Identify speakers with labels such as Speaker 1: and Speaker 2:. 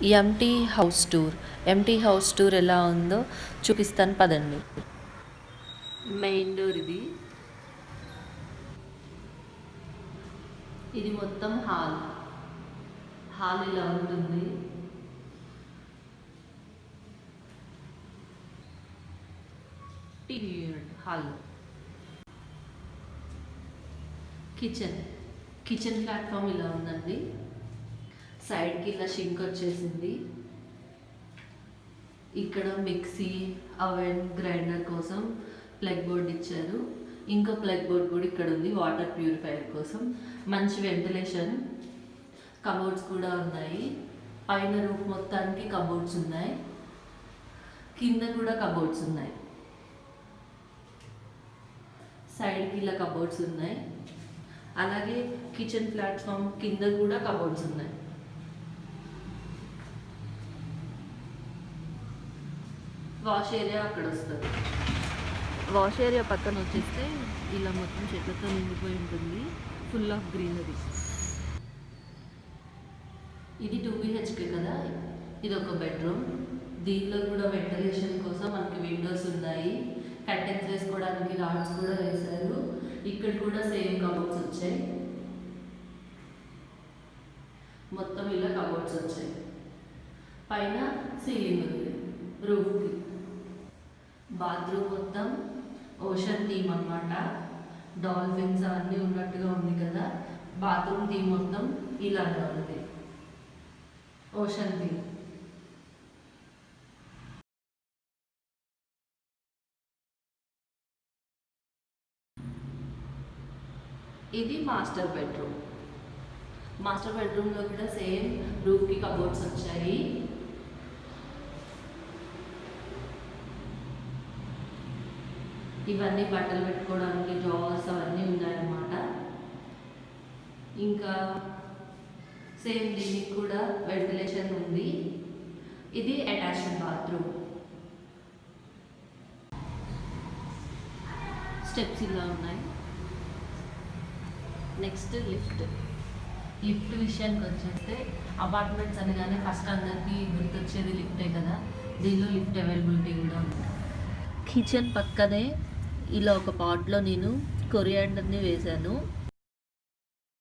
Speaker 1: Empty house tour. Empty house tour ఎలా ఉందో చూపిస్తాను పదండి. మెయిన్ డోర్ ఇది. ఇది మొత్తం హాల్. హాల్ ఇలా ఉంటుంది. TV unit hall. Kitchen. Kitchen platform ఇలా ఉందండి. సైడ్కి ఇలా షింక్ వచ్చేసింది. ఇక్కడ మిక్సీ, అవెన్, గ్రైండర్ కోసం ప్లగ్ బోర్డ్ ఇచ్చారు. ఇంకో ప్లగ్ బోర్డ్ కూడా ఇక్కడ ఉంది వాటర్ ప్యూరిఫైయర్ కోసం. మంచి వెంటిలేషన్. కబోర్డ్స్ కూడా ఉన్నాయి. పైన రూఫ్ మొత్తానికి కబోర్డ్స్ ఉన్నాయి. కింద కూడా కబోర్డ్స్ ఉన్నాయి. సైడ్కి ఇలా కబోర్డ్స్ ఉన్నాయి. అలాగే కిచెన్ ప్లాట్ఫామ్ కింద కూడా కబోర్డ్స్ ఉన్నాయి. వాష్ ఏరియా అక్కడ వస్తుంది. వాష్ ఏరియా పక్కన వచ్చేస్తే ఇలా మొత్తం చెట్లతో నిండిపోయి ఉంటుంది. Full of greenery. ఇది 2 BHK కదా. ఇది ఒక బెడ్రూమ్. దీనిలో కూడా వెంటిలేషన్ కోసం మనకి విండోస్ ఉన్నాయి. కర్టెన్స్ వేసుకోవడానికి రాడ్స్ కూడా వేశారు. ఇక్కడ కూడా సేమ్ కబోర్డ్స్ వచ్చాయి. మొత్తం ఇలా కబోర్డ్స్ వచ్చాయి. పైన సీలింగ్ ఉంది రూఫ్కి. బాత్రూమ్ మొత్తం ఓషన్ థీమ్ అన్నమాట. డాల్ఫిన్స్ అవన్నీ ఉన్నట్టుగా ఉంది కదా. బాత్రూమ్ థీమ్ మొత్తం ఇలాగా ఉంది. Ocean theme. ఇది మాస్టర్ బెడ్రూమ్. మాస్టర్ బెడ్రూమ్లో కూడా సేమ్ రూఫ్కి కబోర్డ్స్ వచ్చాయి. ఇవన్నీ బట్టలు పెట్టుకోవడానికి డ్రావర్స్ అవన్నీ ఉన్నాయన్నమాట. ఇంకా సేమ్ దీనికి కూడా వెంటిలేషన్ ఉంది. ఇది అటాచ్డ్ బాత్రూమ్. స్టెప్స్ ఇలా ఉన్నాయి. Next lift. లిఫ్ట్ విషయానికి వచ్చేస్తే అపార్ట్మెంట్స్ అనగానే ఫస్ట్ అందరికీ గుర్తొచ్చేది లిఫ్టే కదా. దీనిలో లిఫ్ట్ అవైలబిలిటీ కూడా ఉంది. కిచెన్ పక్కనే ఇలా ఒక పాట్లో నేను కొరియాండర్ని వేశాను.